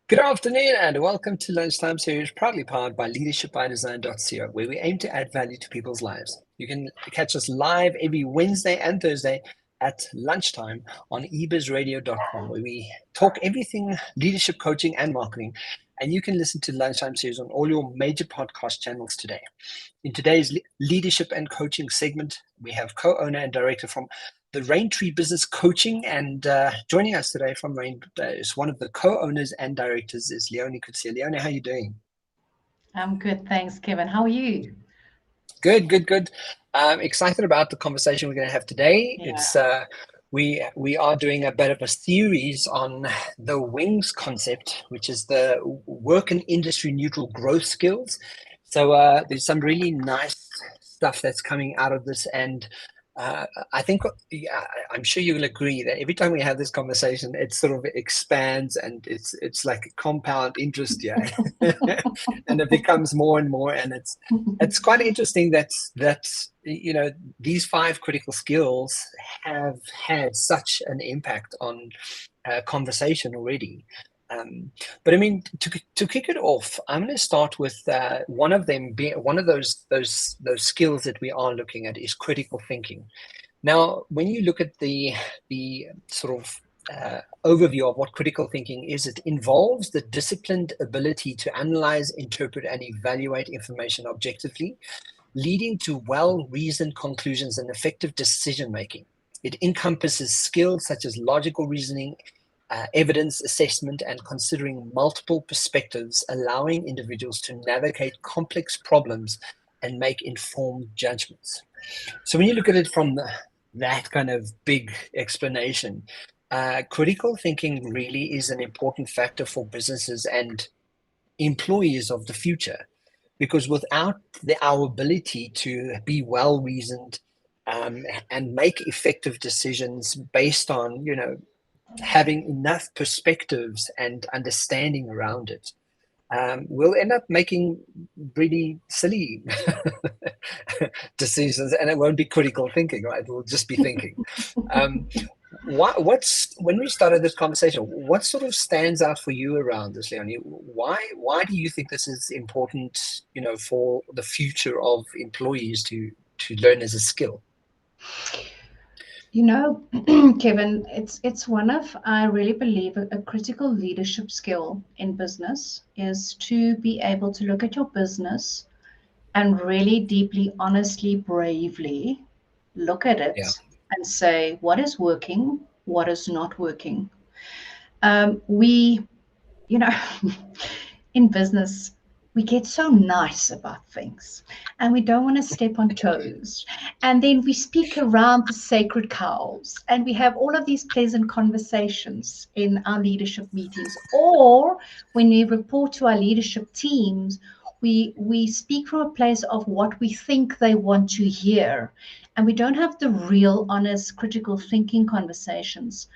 Good afternoon and welcome to Lunchtime Series, proudly powered by leadershipbydesign.co, where we aim to add value to people's lives. You can catch us live every Wednesday and Thursday at lunchtime on ebizradio.com, where we talk everything leadership, coaching, and marketing. And you can listen to Lunchtime Series on all your major podcast channels today. In today's leadership and coaching segment, we have co-owner and director from the Raintree Business Coaching, and joining us today from Rain is one of the co-owners and directors is Leoni Coetzee. Leoni, how are you doing? I'm good, thanks, Kevin. How are you? Good. Excited about the conversation we're going to have today. Yeah. It's we are doing a bit of a series on the WINGS concept, which is the work and industry neutral growth skills. So there's some really nice stuff that's coming out of this, and I think, yeah, I'm sure you will agree that every time we have this conversation, it sort of expands and it's like a compound interest, yeah, and it becomes more and more, and it's quite interesting that these 5 critical skills have had such an impact on conversation already. But I mean, to kick it off, I'm going to start with one of them being one of those skills that we are looking at is critical thinking. Now, when you look at the sort of overview of what critical thinking is, it involves the disciplined ability to analyze, interpret, and evaluate information objectively, leading to well-reasoned conclusions and effective decision making. It encompasses skills such as logical reasoning, evidence assessment, and considering multiple perspectives, allowing individuals to navigate complex problems and make informed judgments. So when you look at it from that kind of big explanation, critical thinking really is an important factor for businesses and employees of the future, because without our ability to be well reasoned and make effective decisions based on having enough perspectives and understanding around it, we'll end up making really silly decisions, and it won't be critical thinking, right? We'll just be thinking. When we started this conversation, what sort of stands out for you around this, Leoni? Why do you think this is important, for the future of employees to learn as a skill? You know, Kevin, it's one of, I really believe, a critical leadership skill in business is to be able to look at your business and really deeply, honestly, bravely look at Yeah. it and say what is working, what is not working. You know, in business, we get so nice about things and we don't want to step on toes. And then we speak around the sacred cows and we have all of these pleasant conversations in our leadership meetings. Or when we report to our leadership teams, we speak from a place of what we think they want to hear. And we don't have the real, honest, critical thinking conversations,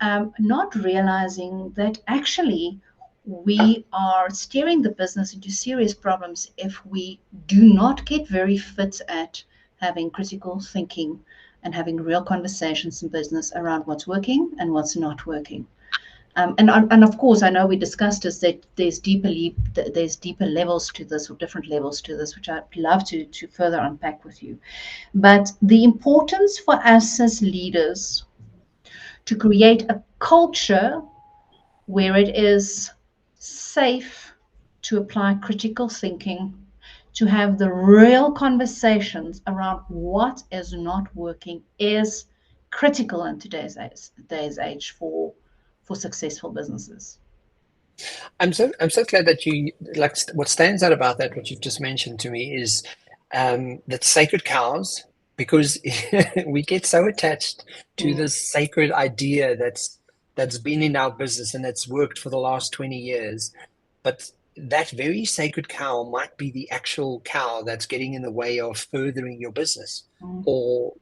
not realizing that actually we are steering the business into serious problems if we do not get very fit at having critical thinking and having real conversations in business around what's working and what's not working. And of course, I know we discussed this, that there's deeper levels to this, or different levels to this, which I'd love to further unpack with you. But the importance for us as leaders to create a culture where it is safe to apply critical thinking, to have the real conversations around what is not working is critical in today's age for successful businesses. I'm so glad that you like what stands out about that, what you've just mentioned to me, is that sacred cows, because we get so attached to this sacred idea that's been in our business and that's worked for the last 20 years. But that very sacred cow might be the actual cow that's getting in the way of furthering your business, or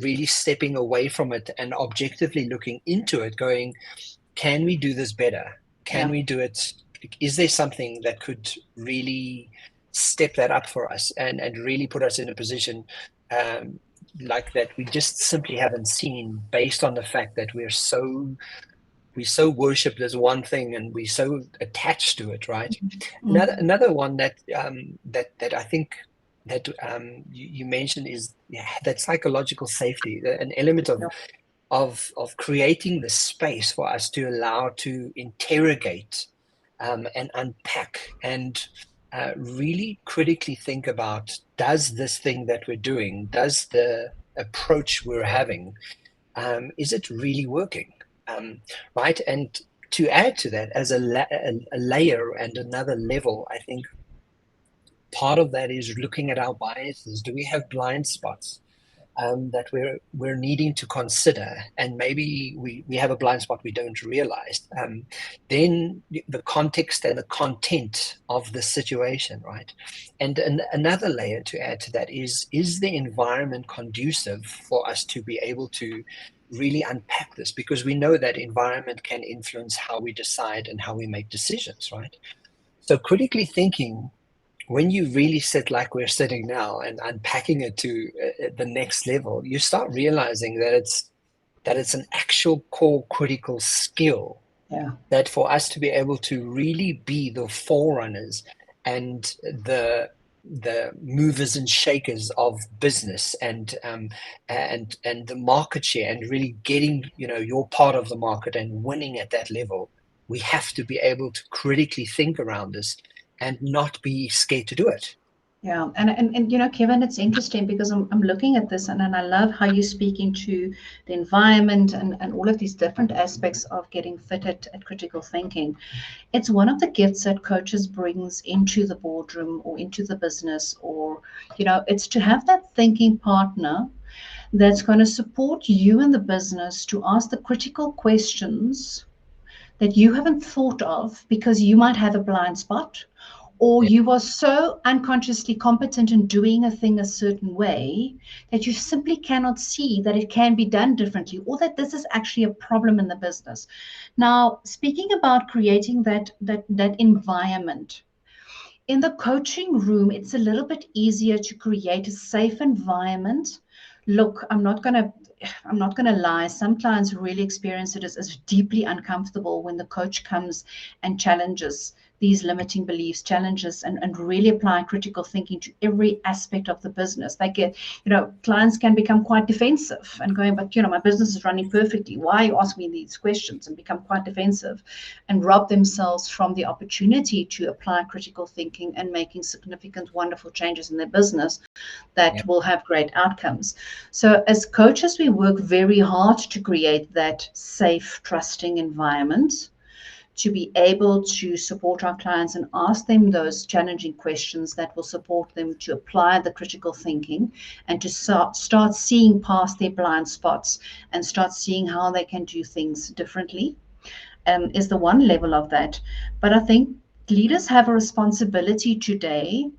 really stepping away from it and objectively looking into it, going, can we do this better? Can we do it? Is there something that could really step that up for us and really put us in a position like that we just simply haven't seen, based on the fact that we're we so worshipped as one thing and we so attached to it, right? Mm. Another one that that I think that you mentioned is that psychological safety, an element Yeah. of creating the space for us to allow to interrogate and unpack and really critically think about, does this thing that we're doing, does the approach we're having, is it really working? Right? And to add to that, as a layer and another level, I think part of that is looking at our biases. Do we have blind spots that we're needing to consider, and maybe we have a blind spot we don't realize? Then the context and the content of the situation, right? And another layer to add to that is the environment conducive for us to be able to really unpack this? Because we know that environment can influence how we decide and how we make decisions, right? So critically thinking, when you really sit like we're sitting now and unpacking it to the next level, you start realizing that it's an actual core critical skill, Yeah. that for us to be able to really be the forerunners and the movers and shakers of business and the market share, and really getting your part of the market and winning at that level, we have to be able to critically think around this and not be scared to do it. Yeah, and Kevin, it's interesting because I'm looking at this and I love how you're speaking to the environment and all of these different aspects of getting fit at critical thinking. It's one of the gifts that coaches brings into the boardroom or into the business, or it's to have that thinking partner that's going to support you in the business to ask the critical questions that you haven't thought of because you might have a blind spot, or Yeah. you are so unconsciously competent in doing a thing a certain way that you simply cannot see that it can be done differently, or that this is actually a problem in the business. Now, speaking about creating that environment in the coaching room, it's a little bit easier to create a safe environment. Look, I'm not gonna lie. Some clients really experience it as deeply uncomfortable when the coach comes and challenges these limiting beliefs, challenges and really apply critical thinking to every aspect of the business. They get, clients can become quite defensive and going, but my business is running perfectly. Why are you asking me these questions? And become quite defensive and rob themselves from the opportunity to apply critical thinking and making significant, wonderful changes in their business that will have great outcomes. So as coaches, we work very hard to create that safe, trusting environment to be able to support our clients and ask them those challenging questions that will support them to apply the critical thinking and to start seeing past their blind spots and start seeing how they can do things differently, is the one level of that. But I think leaders have a responsibility today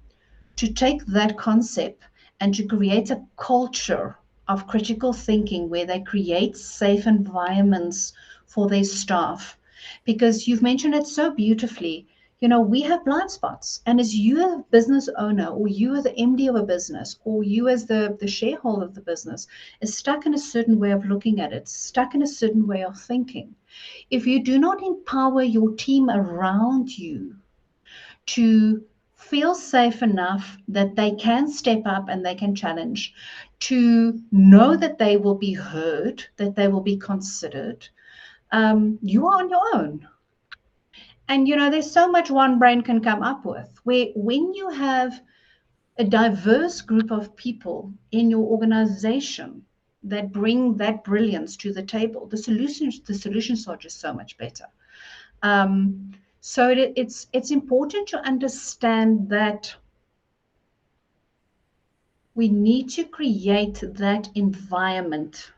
to take that concept and to create a culture of critical thinking where they create safe environments for their staff. Because you've mentioned it so beautifully, we have blind spots. And as you, a business owner, or you as the MD of a business, or you as the shareholder of the business, is stuck in a certain way of looking at it, stuck in a certain way of thinking. If you do not empower your team around you to feel safe enough that they can step up and they can challenge, to know that they will be heard, that they will be considered, you are on your own. And there's so much one brain can come up with, where when you have a diverse group of people in your organization that bring that brilliance to the table, the solutions are just so much better. So it's important to understand that we need to create that environment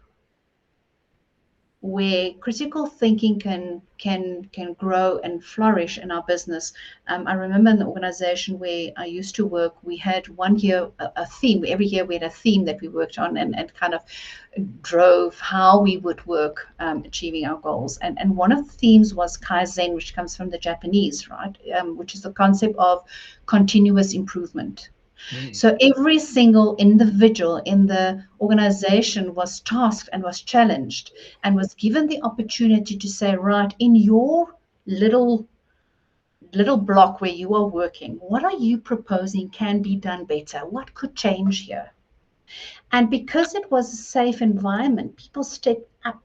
where critical thinking can grow and flourish in our business. I remember in the organization where I used to work, we had one year a theme. Every year we had a theme that we worked on and kind of drove how we would work achieving our goals. And one of the themes was Kaizen, which comes from the Japanese, right? Which is the concept of continuous improvement. Mm. So every single individual in the organization was tasked and was challenged and was given the opportunity to say, right, in your little block where you are working, what are you proposing can be done better? What could change here? And because it was a safe environment, people stepped up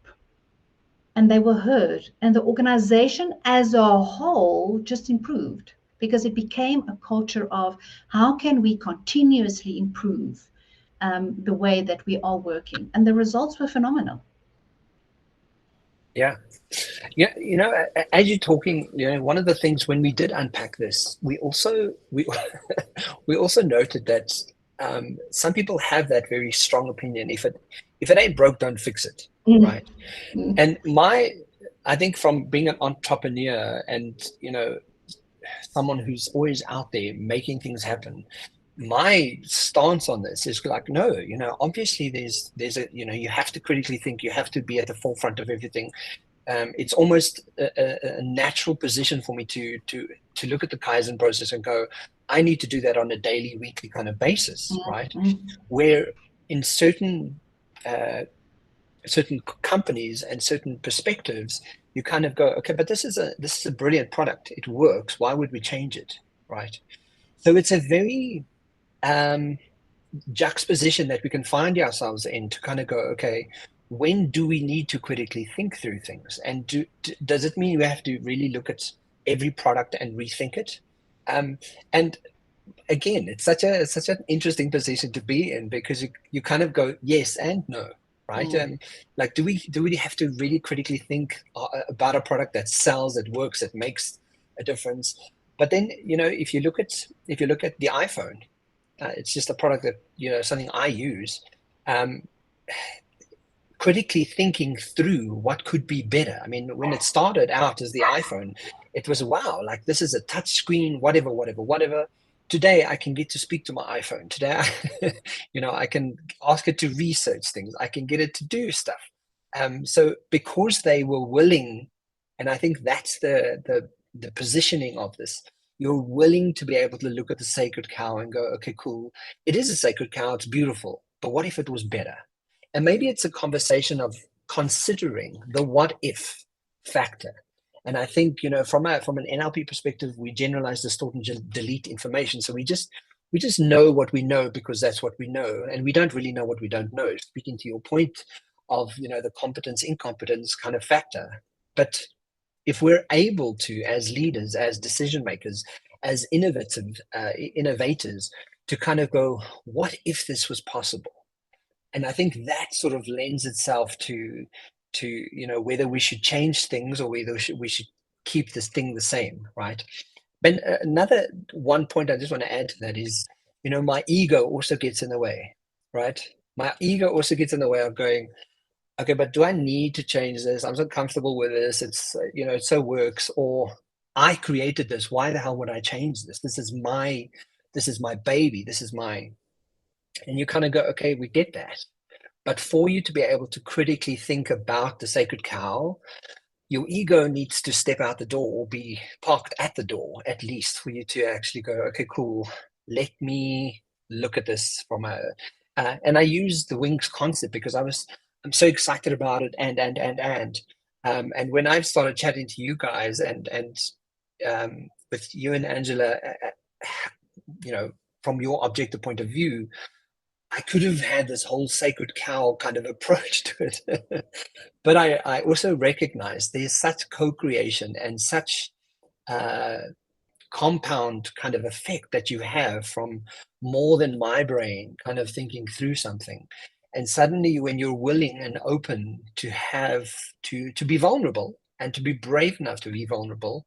and they were heard. And the organization as a whole just improved because it became a culture of how can we continuously improve the way that we are working. And the results were phenomenal. Yeah. Yeah, as you're talking, one of the things when we did unpack this, we also we also noted that some people have that very strong opinion. If it ain't broke, don't fix it, Mm. right? And I think from being an entrepreneur and someone who's always out there making things happen, my stance on this is like, no, obviously there's a you have to critically think, you have to be at the forefront of everything. It's almost a natural position for me to look at the Kaizen process and go, I need to do that on a daily, weekly kind of basis, right? Where in certain companies and certain perspectives, you kind of go, okay, but this is a brilliant product. It works. Why would we change it, right? So it's a very juxtaposition that we can find ourselves in to kind of go, okay, when do we need to critically think through things? And does it mean we have to really look at every product and rethink it? And again, it's such an interesting position to be in, because you kind of go yes and no, right? Like, do we have to really critically think about a product that sells, that works, that makes a difference? But then, if you look at the iPhone, it's just a product that, something I use. Critically thinking through what could be better. I mean, when it started out as the iPhone, it was, wow, like this is a touch screen, whatever. Today, I can get to speak to my iPhone. Today, I can ask it to research things. I can get it to do stuff. So because they were willing, and I think that's the positioning of this, you're willing to be able to look at the sacred cow and go, okay, cool. It is a sacred cow. It's beautiful. But what if it was better? And maybe it's a conversation of considering the what if factor. And I think, from an NLP perspective, we generalize, distort, and delete information. So we just know what we know because that's what we know. And we don't really know what we don't know. Speaking to your point of, the competence, incompetence kind of factor. But if we're able to, as leaders, as decision makers, as innovators, to kind of go, what if this was possible? And I think that sort of lends itself to whether we should change things or whether we should keep this thing the same, right? But another one point I just want to add to that is, my ego also gets in the way, right? My ego also gets in the way of going, okay, but do I need to change this? I'm so comfortable with this. It's, it so works. Or I created this. Why the hell would I change this? This is my baby. This is my, and you kind of go, okay, we get that. But for you to be able to critically think about the sacred cow, your ego needs to step out the door or be parked at the door, at least, for you to actually go, okay, cool. Let me look at this from and I use the wings concept because I'm so excited about it. And when I've started chatting to you guys and with you and Angela, from your objective point of view, I could have had this whole sacred cow kind of approach to it. But I also recognize there's such co-creation and such compound kind of effect that you have from more than my brain kind of thinking through something. And suddenly when you're willing and open to have to be vulnerable and to be brave enough to be vulnerable,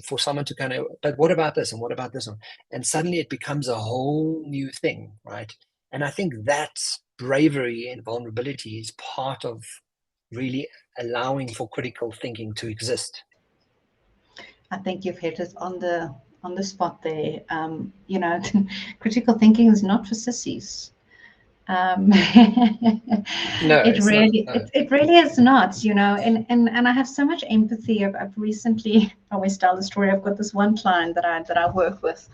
for someone to kind of, but what about this and what about this one? And suddenly it becomes a whole new thing, right? And I think that bravery and vulnerability is part of really allowing for critical thinking to exist. I think you've hit it on the spot there. Critical thinking is not for sissies. No, It it's really not. No. it really is not, and I have so much empathy. I've recently, I always tell the story. I've got this one client that I work with.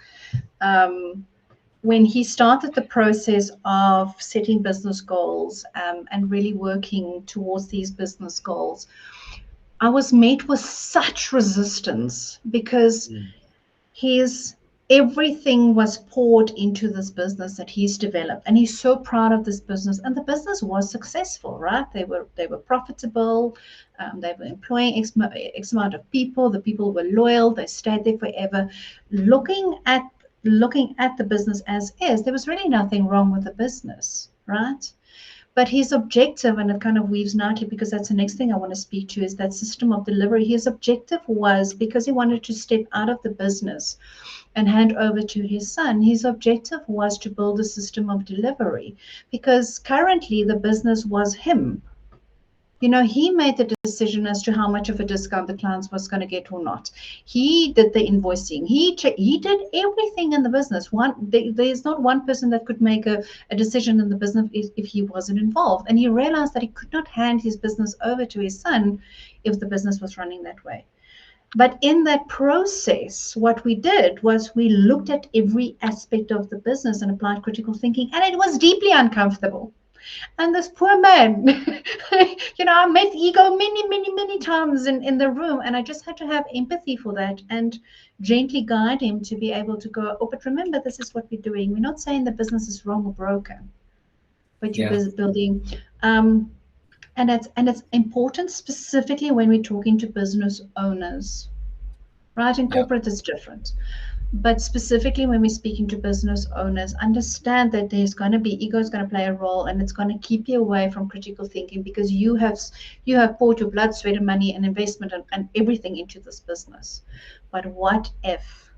when he started the process of setting business goals, and really working towards these business goals, I was met with such resistance because his everything was poured into this business that he's developed, and he's so proud of this business, and the business was successful, right? They were profitable, they were employing X amount of people, the people were loyal, they stayed there forever. Looking at the business as is, there was really nothing wrong with the business, right? But his objective, and it kind of weaves nicely because that's the next thing I want to speak to, is that system of delivery. His objective was, because he wanted to step out of the business and hand over to his son, his objective was to build a system of delivery, because currently the business was him. He made the decision as to how much of a discount the clients was going to get or not. He did the invoicing. He did everything in the business. There's not one person that could make a decision in the business if he wasn't involved. And he realized that he could not hand his business over to his son if the business was running that way. But in that process, what we did was we looked at every aspect of the business and applied critical thinking, and it was deeply uncomfortable. And this poor man, I met ego many, many, many times in the room, and I just had to have empathy for that and gently guide him to be able to go, oh, but remember, this is what we're doing. We're not saying the business is wrong or broken, but you're building. And it's important, specifically when we're talking to business owners, right? In corporate, it's different. But specifically when we're speaking to business owners, understand that there's going to be ego is going to play a role, and it's going to keep you away from critical thinking, because you have poured your blood, sweat, and money and investment and everything into this business. But what if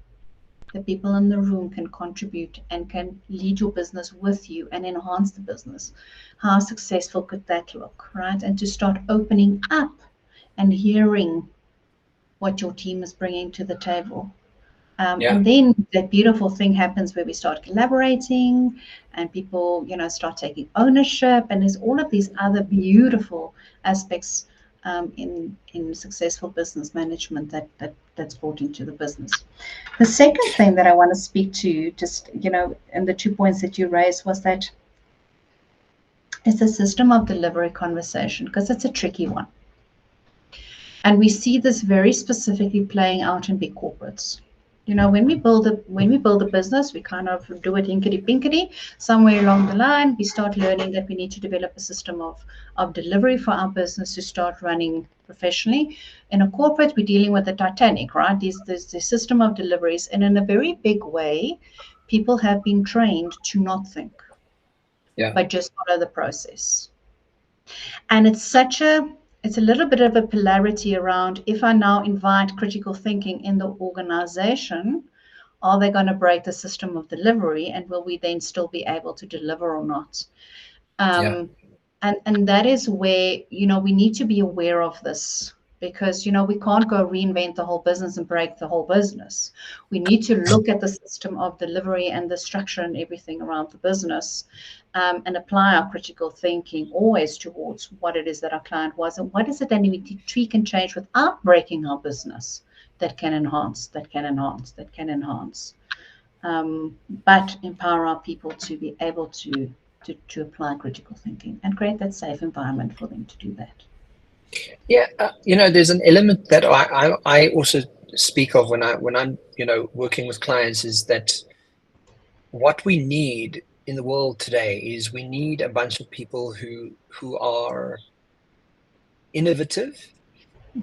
the people in the room can contribute and can lead your business with you and enhance the business? How successful could that look, right? And to start opening up and hearing what your team is bringing to the table. And then that beautiful thing happens where we start collaborating, and people, start taking ownership, and there's all of these other beautiful aspects in successful business management that's brought into the business. The second thing that I want to speak to, just and the 2 points that you raised, was that it's a system of delivery conversation, because it's a tricky one. And we see this very specifically playing out in big corporates. When we build a business, we kind of do it hinkety-pinkety. Somewhere along the line, we start learning that we need to develop a system of delivery for our business to start running professionally. In a corporate, we're dealing with the Titanic, right? There's the system of deliveries, and in a very big way, people have been trained to not think, but just follow the process. And it's a little bit of a polarity around, if I now invite critical thinking in the organization, are they going to break the system of delivery, and will we then still be able to deliver or not? And that is where, we need to be aware of this, because, we can't go reinvent the whole business and break the whole business. We need to look at the system of delivery and the structure and everything around the business, and apply our critical thinking always towards what it is that our client wants, and what is it that we need to tweak and change without breaking our business that can enhance, but empower our people to be able to apply critical thinking and create that safe environment for them to do that. There's an element that I also speak of when I'm working with clients, is that what we need in the world today is we need a bunch of people who are innovative,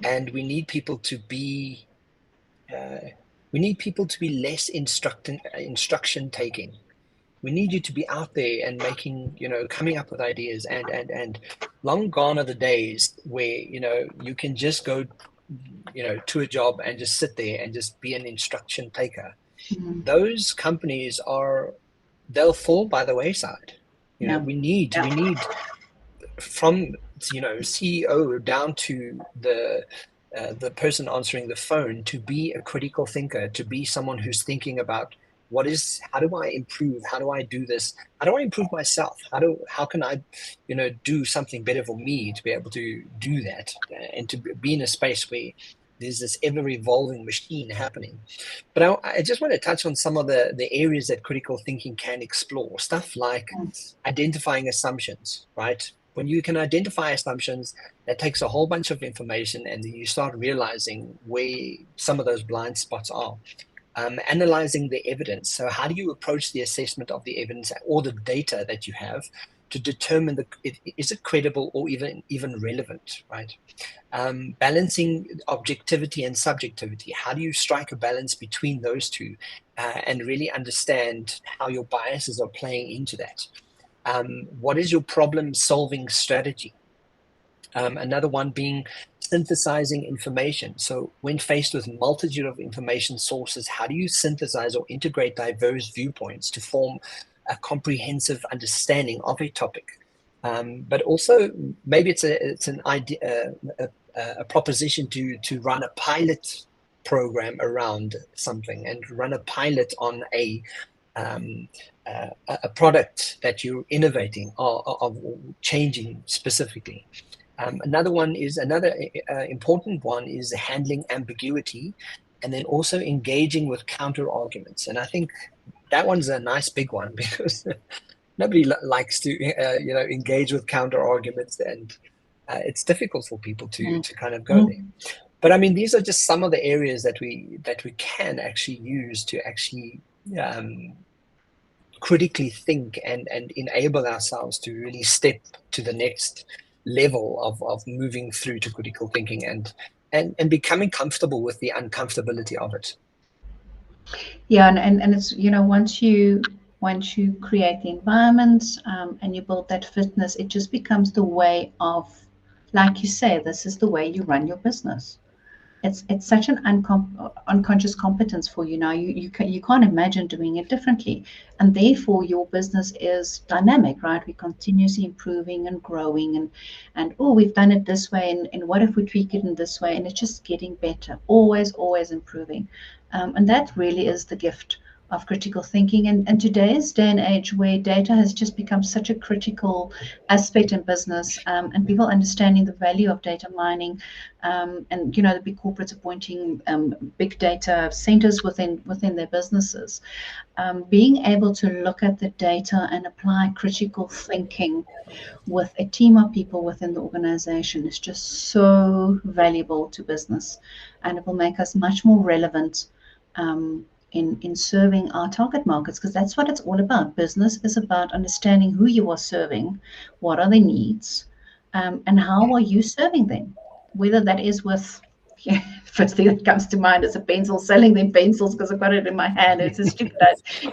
and we need people to be less instruction taking. We need you to be out there and making, coming up with ideas, and long gone are the days where, you can just go, to a job and just sit there and just be an instruction taker. Mm-hmm. Those companies they'll fall by the wayside. We need from, CEO down to the person answering the phone to be a critical thinker, to be someone who's thinking about how do I improve? How do I do this? How do I improve myself? How can I, do something better for me to be able to do that, and to be in a space where there's this ever-evolving machine happening. But I just want to touch on some of the areas that critical thinking can explore. Stuff like identifying assumptions, right? When you can identify assumptions, that takes a whole bunch of information, and then you start realizing where some of those blind spots are. Analyzing the evidence. So how do you approach the assessment of the evidence or the data that you have to determine is it credible or even relevant, right? Balancing objectivity and subjectivity. How do you strike a balance between those two and really understand how your biases are playing into that? What is your problem solving strategy? Another one being synthesizing information. So when faced with multitude of information sources, how do you synthesize or integrate diverse viewpoints to form a comprehensive understanding of a topic? But also maybe it's an idea, a proposition to run a pilot program around something and run a pilot on a product that you're innovating or changing specifically. Another important one is handling ambiguity, and then also engaging with counter arguments. And I think that one's a nice big one because nobody likes to engage with counter arguments, and it's difficult for people to kind of go there. But I mean, these are just some of the areas that we can actually use to actually critically think and enable ourselves to really step to the next level of moving through to critical thinking and becoming comfortable with the uncomfortability of it. Yeah, and it's, once you create the environment and you build that fitness, it just becomes the way of, like you say, this is the way you run your business. It's such an unconscious competence for you now. You can't imagine doing it differently, and therefore your business is dynamic, right? We're continuously improving and growing, and we've done it this way, and what if we tweak it in this way? And it's just getting better, always improving, and that really is the gift of critical thinking. And today's day and age, where data has just become such a critical aspect in business, and people understanding the value of data mining, and the big corporates appointing big data centers within their businesses, being able to look at the data and apply critical thinking with a team of people within the organization is just so valuable to business, and it will make us much more relevant in serving our target markets, because that's what it's all about. Business is about understanding who you are serving, what are their needs, and how are you serving them, whether that is with first thing that comes to mind is a pencil, selling them pencils because I've got it in my hand. It's a stupid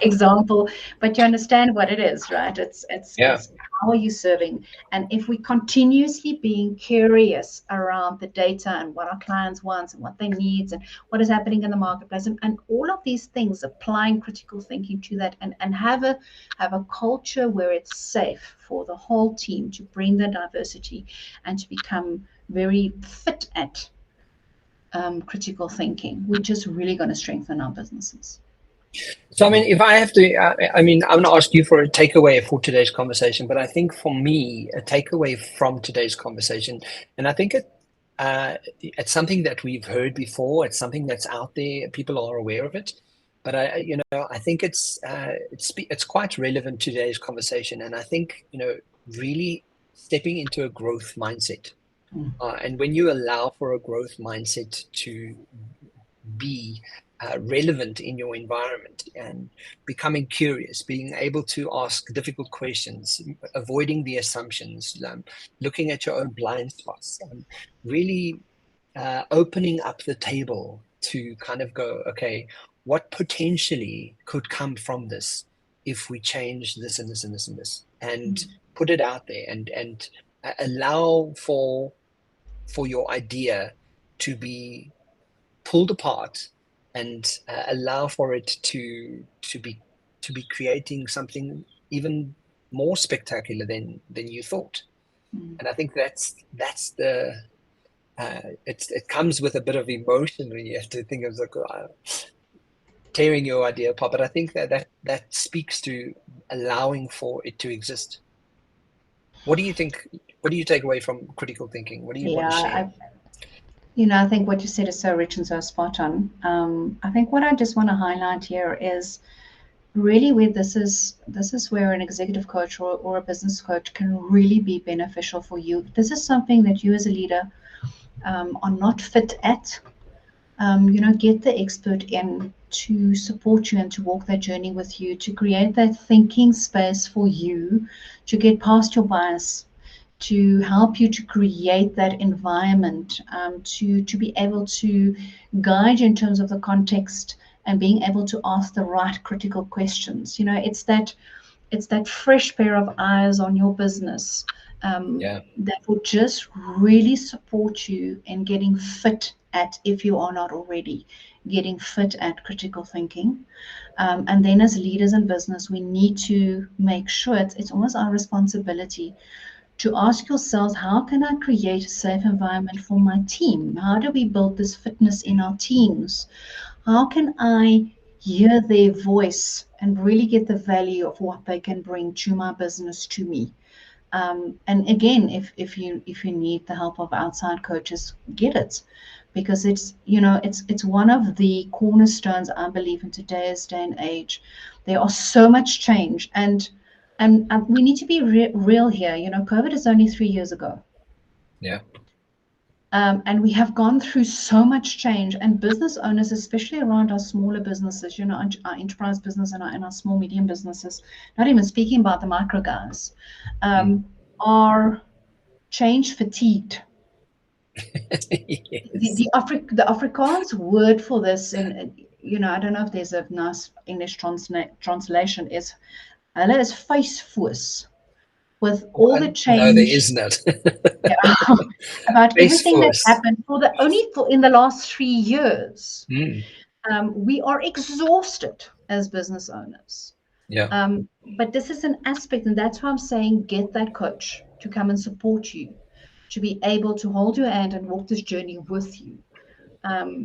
example, but you understand what it is, right? It's how are you serving? And if we continuously being curious around the data and what our clients want and what they need and what is happening in the marketplace, and all of these things, applying critical thinking to that, and have a culture where it's safe for the whole team to bring the diversity and to become very fit at critical thinking, which is really going to strengthen our businesses. So, I mean, if I have to, I'm going to ask you for a takeaway for today's conversation, but I think for me, a takeaway from today's conversation, and I think it's something that we've heard before. It's something that's out there. People are aware of it, but I think it's quite relevant to today's conversation. And I think, really stepping into a growth mindset. And when you allow for a growth mindset to be relevant in your environment and becoming curious, being able to ask difficult questions, avoiding the assumptions, looking at your own blind spots, really opening up the table to kind of go, okay, what potentially could come from this if we change this and this and this and this, and put it out there and allow for your idea to be pulled apart and allow for it to be creating something even more spectacular than you thought. And I think that's the it comes with a bit of emotion when you have to think of tearing your idea apart. But I think that speaks to allowing for it to exist. What do you think? What do you take away from critical thinking? What do you want to share? I think what you said is so rich and so spot on. I think what I just want to highlight here is really where this is where an executive coach or a business coach can really be beneficial for you. This is something that you as a leader are not fit at. Get the expert in to support you and to walk that journey with you, to create that thinking space for you, to get past your bias, to help you to create that environment, to be able to guide you in terms of the context and being able to ask the right critical questions. It's that fresh pair of eyes on your business Yeah. that will just really support you in getting fit at, if you are not already, getting fit at critical thinking. And then as leaders in business, we need to make sure it's almost our responsibility to ask yourselves, how can I create a safe environment for my team? How do we build this fitness in our teams? How can I hear their voice and really get the value of what they can bring to my business, to me? And again, if you need the help of outside coaches, get it, because it's one of the cornerstones, I believe, in today's day and age. There are so much change, and we need to be real here. COVID is only 3 years ago. Yeah. And we have gone through so much change, and business owners, especially around our smaller businesses, our enterprise business and our small, medium businesses, not even speaking about the micro guys, are change fatigued. Yes. The Afrikaans word for this, and I don't know if there's a nice English translation, is hulle is vuisfoos with all the No, there change. is not. Yeah, about Face everything that first. happened only in the last 3 years. Mm. We are exhausted as business owners. Yeah. But this is an aspect, and that's why I'm saying get that coach to come and support you, to be able to hold your hand and walk this journey with you.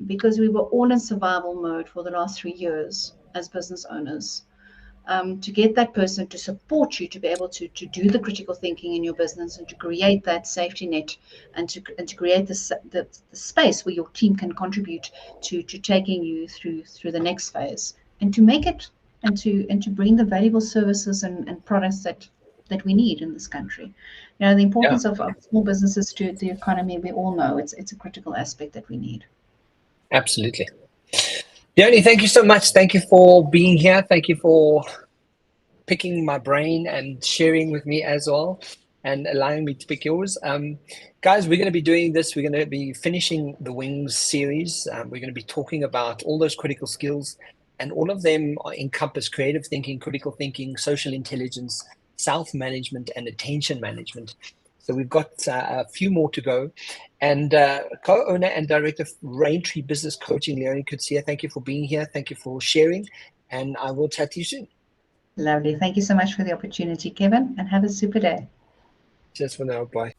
Because we were all in survival mode for the last 3 years as business owners. To get that person to support you to be able to do the critical thinking in your business and to create that safety net, and to create the space where your team can contribute to taking you through the next phase, and to make it, and to bring the valuable services and products that we need in this country. The Yeah. importance of small businesses to the economy, we all know it's a critical aspect that we need. Absolutely. Leoni, thank you so much. Thank you for being here. Thank you for picking my brain and sharing with me as well, and allowing me to pick yours. Guys, we're going to be doing this. We're going to be finishing the Wings series. We're going to be talking about all those critical skills, and all of them encompass creative thinking, critical thinking, social intelligence, self-management, and attention management. So we've got a few more to go. And co-owner and director of Raintree Business Coaching, Leoni Coetzee, thank you for being here. Thank you for sharing. And I will chat to you soon. Lovely. Thank you so much for the opportunity, Kevin, and have a super day. Cheers for now. Bye.